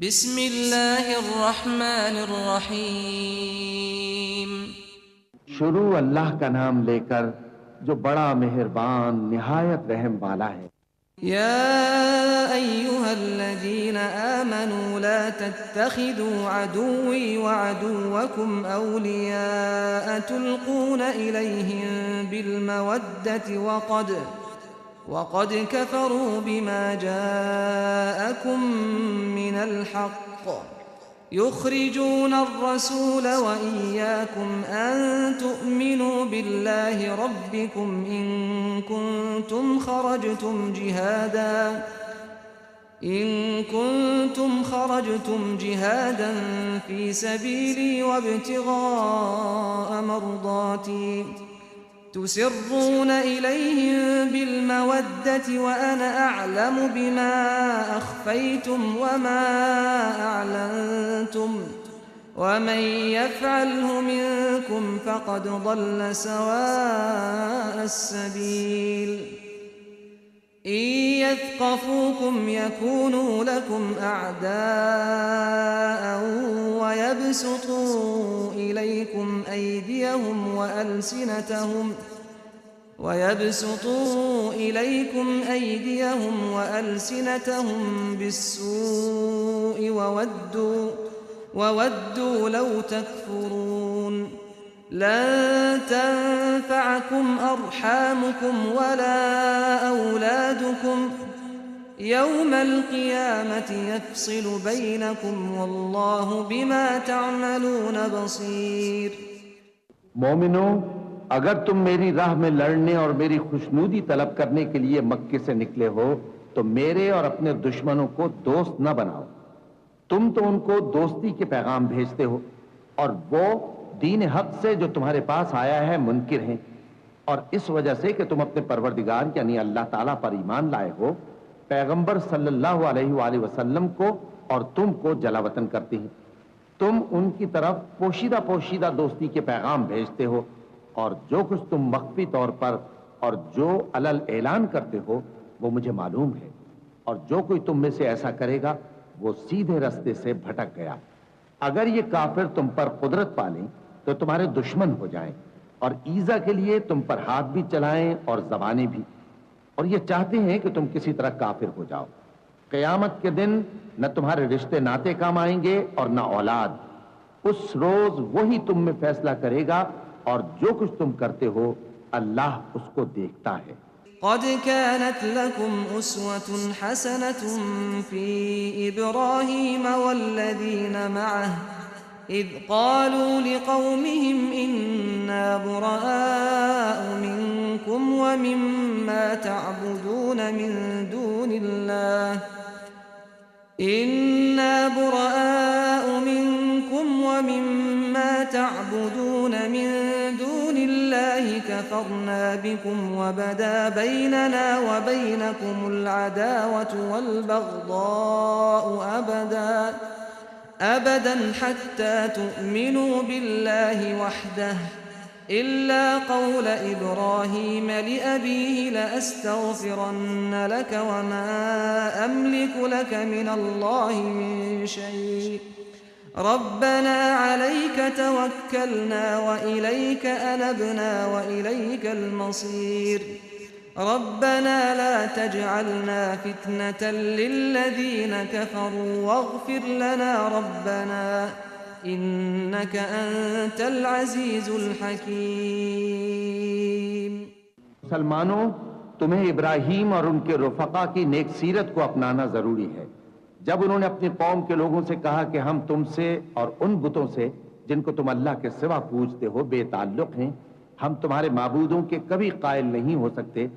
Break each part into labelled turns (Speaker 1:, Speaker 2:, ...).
Speaker 1: बिस्मिल्लाहिर्रहमानिर्रहीम।
Speaker 2: शुरू अल्लाह का नाम लेकर जो बड़ा मेहरबान निहायत रहम वाला है।
Speaker 1: या अय्युहल्लज़ीना आमनू ला तत्तखिदू अदुव्वी व अदुव्वकुम औलिया तुल्कून इलैहिम बिलमवद्दति वक़द कफ़रू बिमा जाअकुम मिनल हक़्क़ युख़रिजून अर्रसूल व इय्याकुम अन तु'मिनू बिल्लाहि रब्बिकुम इन कुंतुम खरजतुम जिहादन फी सबीली वब्तिगाअ मर्दाती तुसिर्रून इलैहिम बिलमवद्दति व अना अअलमु बिमा अख्फैतुम वमा अअलनतुम वमन यफ़अलहु मिनकुम फ़क़द ضل सवाअ अस्सबील। इन यथक़फ़ूकुम यकूनू लकुम अअदाअ वयबसुतू इलैकुम अयदियहुम वअल्सिनतहुम बिस्सूء ववद्दू लौ तकफुरून। लन तंफ़अकुम अर्हामुकुम वला औलादुकुम यौमल क़ियामति यफ़्सिलु बैनकुम वल्लाहु बिमा तअमलून बसीर।
Speaker 2: मोमिनो, अगर तुम मेरी राह में लड़ने और मेरी खुशनूदी तलब करने के लिए मक्के से निकले हो तो मेरे और अपने दुश्मनों को दोस्त न बनाओ। तुम तो उनको दोस्ती के पैगाम भेजते हो और वो दीन हक से जो तुम्हारे पास आया है मुनकिर हैं, और इस वजह से कि तुम अपने परवरदिगार यानी अल्लाह ताला पर ईमान लाए हो, पैगंबर सल्लल्लाहु अलैहि वसल्लम को और तुमको जलावतन करते हैं। तुम उनकी तरफ पोशीदा पोशीदा दोस्ती के पैगाम भेजते हो और जो कुछ तुम मख्फी तौर पर और जो अलल ऐलान करते हो वो मुझे मालूम है, और जो कोई तुम में से ऐसा करेगा वो सीधे रास्ते से भटक गया। अगर ये काफिर तुम पर कुदरत पालें तो तुम्हारे दुश्मन हो जाएं और ईजा के लिए तुम पर हाथ भी चलाएं और जबानें भी, और ये चाहते हैं कि तुम किसी तरह काफिर हो जाओ। क़यामत के दिन न तुम्हारे रिश्ते नाते काम आएंगे और न औलाद। उस रोज वही तुम में फैसला करेगा और जो कुछ तुम करते हो अल्लाह उसको देखता है।
Speaker 1: क़द कानत लकुम उस्वतुन हसनतुन फी इब्राहीम वल्लज़ीना मअह इज़ क़ालू लिक़ौमिहिम इन्ना बुराअ मिनकुम व मिम्मा तअबुदून मिन दूनिल्लाह कफ़रना बिकुम वबदा बैनना व बैनकुमुल अदावतु वल बग़दाअु अबदन हत्ता तु'मिनू बिल्लाहि वहदह इल्ला क़ौल इब्राहीम लिअबीहि लअस्तग़फ़िरन्न लक वमा अमलिकु लक मिनल्लाहि मिन शै'इन रब्बना अलैक तवक्कलना व इलैक अनबना व इलैकल मसीर रब्बना ला तजअलना फितनतन लिल्लज़ीन कफ़रू वग़फ़िर लना रब्बना इन्नक अंतल अज़ीज़ुल हकीम।
Speaker 2: मुसलमानों, तुम्हें इब्राहीम और उनके रुफ़क़ा की नेक सीरत को अपनाना जरूरी है। जब उन्होंने अपनी कौम के लोगों से कहा कि हम तुमसे और उन बुतों से जिनको तुम अल्लाह के सिवा पूजते हो बेताल्लुक हैं, हम तुम्हारे माबूदों के कभी कायल नहीं हो सकते,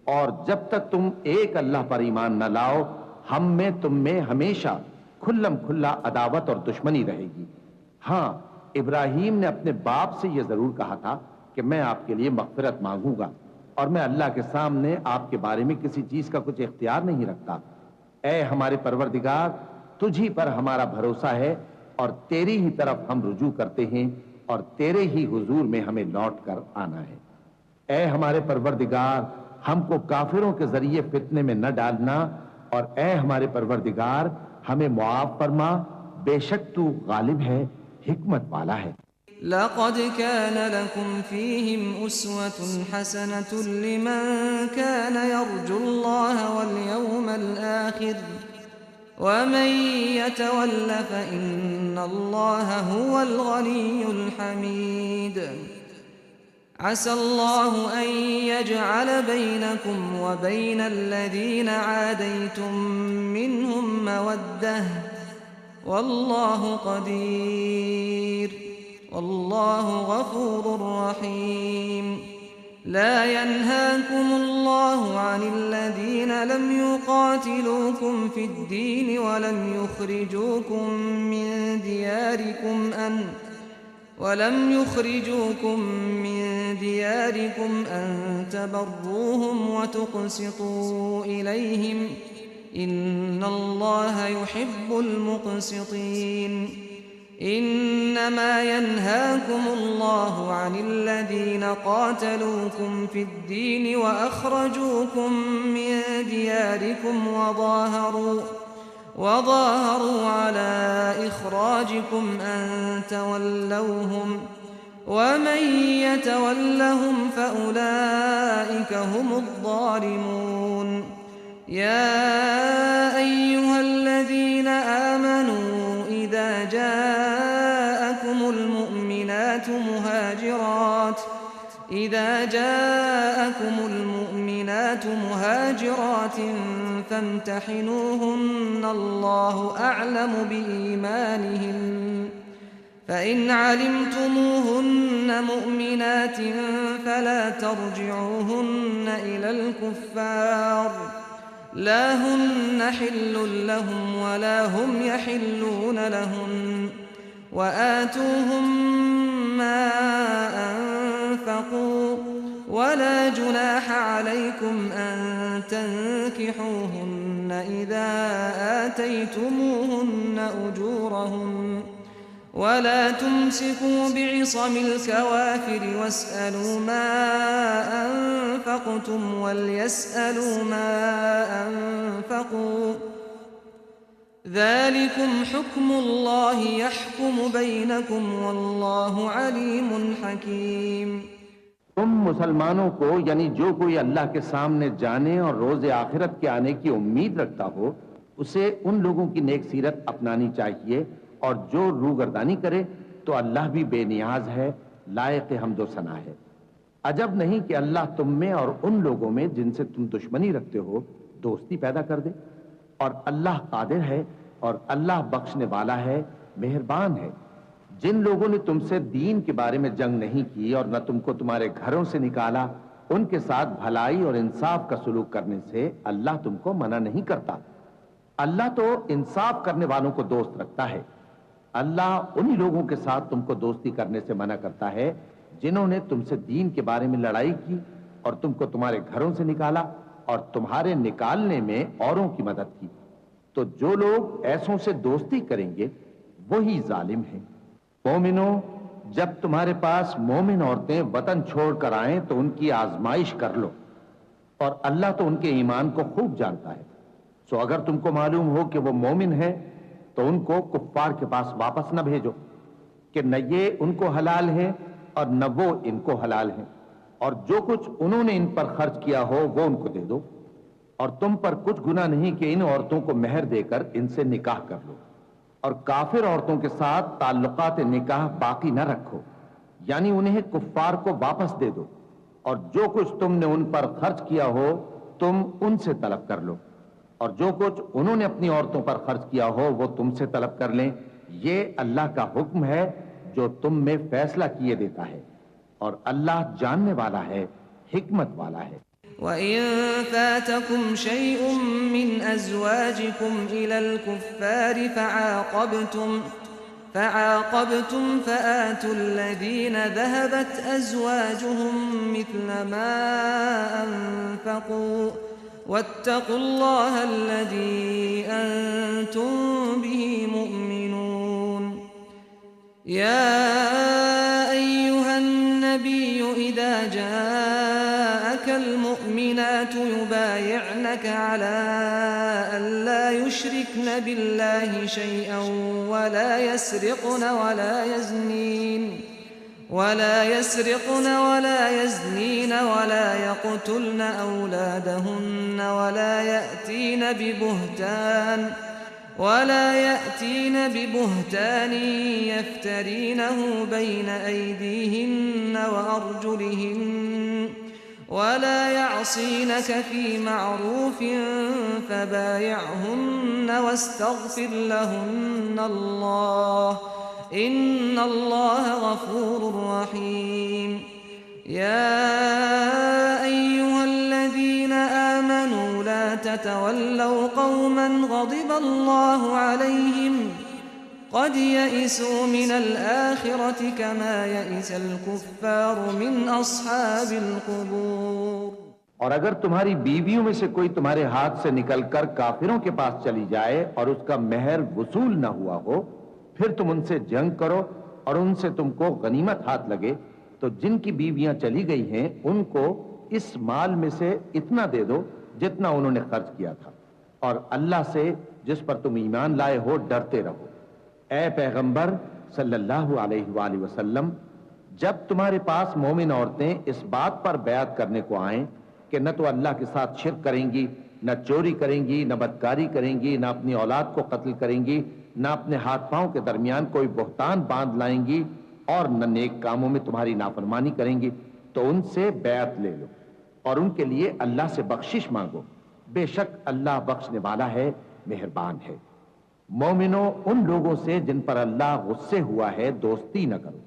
Speaker 2: और जब तक तुम एक अल्लाह पर ईमान न लाओ हम में तुम में हमेशा खुल्लम खुल्ला अदावत और दुश्मनी रहेगी। हाँ, इब्राहीम ने अपने बाप से यह जरूर कहा था कि मैं आपके लिए मग़फ़िरत मांगूंगा और मैं अल्लाह के सामने आपके बारे में किसी चीज का कुछ इख्तियार नहीं रखता। ऐ हमारे परवरदिगार, तुझी पर हमारा भरोसा है और तेरी ही तरफ हम रुजू करते हैं और तेरे ही हुजूर में हमें लौट कर आना है। ऐ हमारे परवरदिगार, हमको काफिरों के जरिए फितने में न डालना, और ऐ हमारे परवरदिगार, हमें मुआफ फरमा, बेशक तू गालिब है, हिकमत वाला है।
Speaker 1: لقد كان لكم فيهم أسوة حسنة لمن كان يرجو الله واليوم الآخر ومن يتول فإن الله هو الغني الحميد عسى الله أن يجعل بينكم وبين الذين عاديتم منهم مودة والله قدير والله غفور رحيم لا ينهاكم الله عن الذين لم يقاتلوكم في الدين ولم يخرجوكم من دياركم أن تبروهم وتقسطوا إليهم إن الله يحب المقسطين إنما ينهاكم الله عن الذين قاتلوكم في الدين وأخرجوكم من دياركم وظاهروا على إخراجكم أن تولوهم ومن يتولهم فأولئك هم الظالمون يا أيها الذين آمنوا إذا جاءكم المؤمنات مهاجرات فامتحنوهن الله أعلم بإيمانهن فإن علمتموهن مؤمنات فلا ترجعوهن إلى الكفار لا هن حل لهم ولا هم يحلون لهن وآتوهم ما أنفقوا ولا جناح عليكم أن تنكحوهن إذا آتيتموهن أجورهن ولا تمسكوا بعصم الكوافر واسألوا ما أنفقتم وليسألوا ما أنفقوا ذلكم حكم الله يحكم بينكم والله عليم حكيم
Speaker 2: तुम मुसलमानों को यानी जो कोई अल्लाह के सामने जाने और रोज़े आखिरत के आने की उम्मीद रखता हो उसे उन लोगों की नेक सीरत अपनानी चाहिए और जो रूगर्दानी करे तो अल्लाह भी बेनियाज है, लायक हम्दो सना है। अजब नहीं कि अल्लाह तुम में और उन लोगों में जिनसे तुम दुश्मनी रखते हो दोस्ती पैदा कर दे और अल्लाह कादिर है और अल्लाह बख्शने वाला है, मेहरबान है। जिन लोगों ने तुमसे दीन के बारे में जंग नहीं की और न तुमको तुम्हारे घरों से निकाला, उनके साथ भलाई और इंसाफ का सलूक करने से अल्लाह तुमको मना नहीं करता। अल्लाह तो इंसाफ करने वालों को दोस्त रखता है। अल्लाह उन्हीं लोगों के साथ तुमको दोस्ती करने से मना करता है जिन्होंने तुमसे दीन के बारे में लड़ाई की और तुमको तुम्हारे घरों से निकाला और तुम्हारे निकालने में औरों की मदद की। तो जो लोग ऐसों से दोस्ती करेंगे वही जालिम हैं। मोमिनों, जब तुम्हारे पास मोमिन औरतें वतन छोड़कर आएं तो उनकी आजमाइश कर लो और अल्लाह तो उनके ईमान को खूब जानता है। सो अगर तुमको मालूम हो कि वो मोमिन है तो उनको कुफ्फार के पास वापस न भेजो कि न ये उनको हलाल है और न वो इनको हलाल है, और जो कुछ उन्होंने इन पर खर्च किया हो वो उनको दे दो और तुम पर कुछ गुनाह नहीं कि इन औरतों को मेहर देकर इनसे निकाह कर लो और काफिर औरतों के साथ ताल्लुकात निकाह बाकी न रखो, यानी उन्हें कुफ्फार को वापस दे दो और जो कुछ तुमने उन पर खर्च किया हो तुम उनसे तलब कर लो और जो कुछ उन्होंने अपनी औरतों पर खर्च किया हो वो तुमसे तलब कर लें। ये अल्लाह का हुक्म है जो तुम में फैसला किए देता है और अल्लाह जानने वाला है, हिकमत वाला है।
Speaker 1: وَإِن فَاتَكُمْ شَيْءٌ مِّنْ أَزْوَاجِكُمْ إِلَى الْكُفَّارِ فَعَاقَبْتُمْ فَآتُوا الَّذِينَ ذَهَبَتْ أَزْوَاجُهُم مِّثْلَ مَا أَنفَقُوا وَاتَّقُوا اللَّهَ الَّذِي أَنتُم بِهِ مُؤْمِنُونَ يَا أَيُّهَا النَّبِيُّ إِذَا جَاءَكَ المؤمنات يبايعنك على أن لا يشركن يشركن بالله شيئا ولا يسرقن ولا يزنين ولا يقتلن أولادهن ولا يأتين ببهتان يفترينه بين أيديهن وأرجلهن ولا يعصينك في معروف فبايعهن واستغفر لهن الله إن الله غفور رحيم يا أيها الذين آمنوا لا تتولوا قوما غضب الله عليهم قد يئسوا من الآخرة كما يئس الكفار من أصحاب القبور।
Speaker 2: और अगर तुम्हारी बीवियों में से कोई तुम्हारे हाथ से निकलकर काफिरों के पास चली जाए और उसका मेहर वसूल न हुआ हो, फिर तुम उनसे जंग करो और उनसे तुमको गनीमत हाथ लगे, तो जिनकी बीवियां चली गई हैं उनको इस माल में से इतना दे दो जितना उन्होंने खर्च किया था, और अल्लाह से जिस पर तुम ईमान लाए हो डरते रहो। ऐ पैगंबर सल्लल्लाहु अलैहि वसल्लम, जब तुम्हारे पास मोमिन औरतें इस बात पर बयात करने को आएं कि न तो अल्लाह के साथ शिर्क करेंगी, न चोरी करेंगी, न बदकारी करेंगी, न अपनी औलाद को कत्ल करेंगी, न अपने हाथ पांव के दरमियान कोई बुहतान बांध लाएंगी और न नेक कामों में तुम्हारी नाफरमानी करेंगी, तो उनसे बैत ले लो और उनके लिए अल्लाह से बख्शिश मांगो। बेशक अल्लाह बख्शने वाला है, मेहरबान है। मोमिनो, उन लोगों से जिन पर अल्लाह गुस्से हुआ है दोस्ती न करो,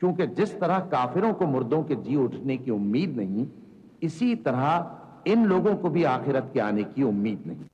Speaker 2: क्योंकि जिस तरह काफिरों को मुर्दों के जी उठने की उम्मीद नहीं, इसी तरह इन लोगों को भी आखिरत के आने की उम्मीद नहीं।